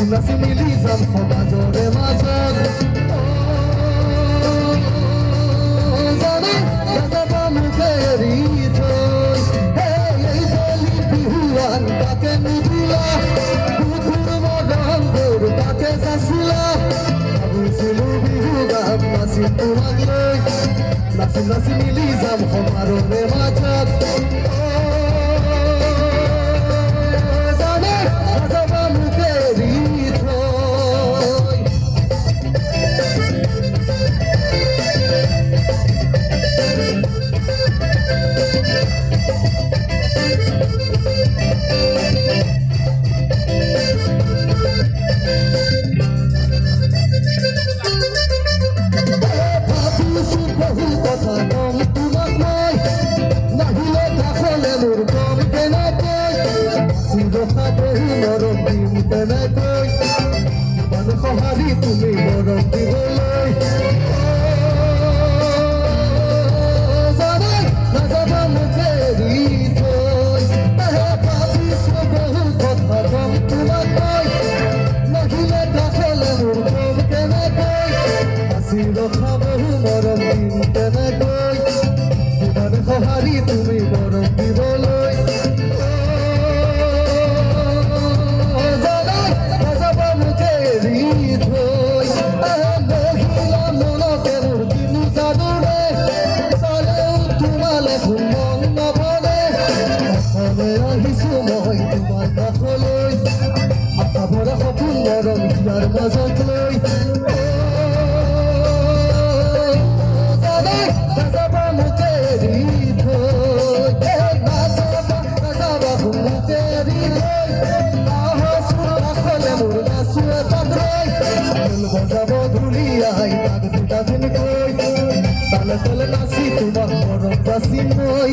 Nasi milizam pomazore mazor Zane Nazaba mukeri toy Hey beli bihuan Take nubila Kukur magan dur Take sasila Abu silu bihugam Nasi tumagloy Nasi milizam pomazore mazor Zane Nazaba mukeri তুমি মরম দিবলৈ জানে নাযাবা মুখেৰি থৈ ভাবিছো বহু কথা কম তোমাক কৈ নাহিলে কাষলে মোৰ কম কেনেকৈ সাঁচি ৰখা বহু মৰম দিম কেনেকৈ ইমান সঁহাৰি তুমি মৰম দিবলৈ মাজত লৈ জানে নাযাবা মুখেৰি থৈ নাযাবা মুখেৰি থৈ কাষলে মোৰ নাচো এপাক ৰৈ ঢোল বজাব ধুলিয়াই তাক দুটা দিনকৈ তালে তালে নাচি তোমাক মৰম বাচি মই